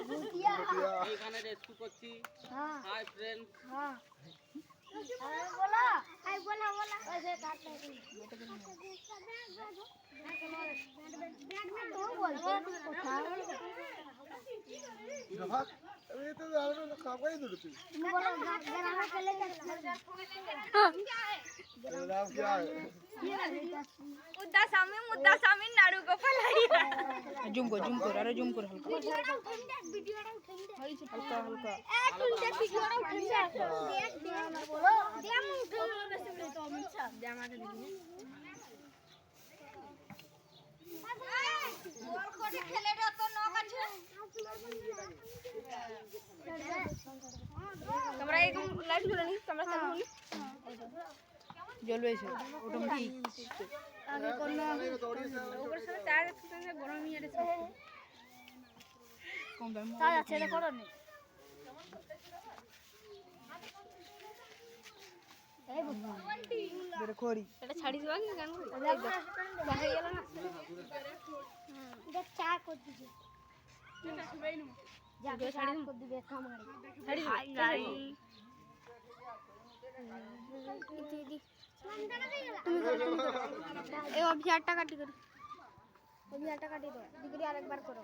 এইখানে রেস্কিউ করছি। Hi friend. হ্যাঁ मुद्दा सामी नाड़ू को फैलाई জুম কর আরে জুম কর হালকা হালকা তোমরা এরকম লাইট জ্বলে নি তোমরা চালু হনি জ্বলবে এসে অটোমেটিক আগে করলো ওপর সাথে চার আছে গরম নিয়ে আছে কম দাম চার আছে এটা করো নি এই বের করি এটা ছাড়ি দিবা কি গান করি বাহে গেল না দেখ চা কর দিছি এটা সবাই নো যা ছাড়ি কর দিবে খামারে ছাড়ি গাড়ি দিদি তুমি এই অভিয়ারটা কাটি করো অভিয়ারটা কাটি দাও ডিগ্রি আরেকবার করো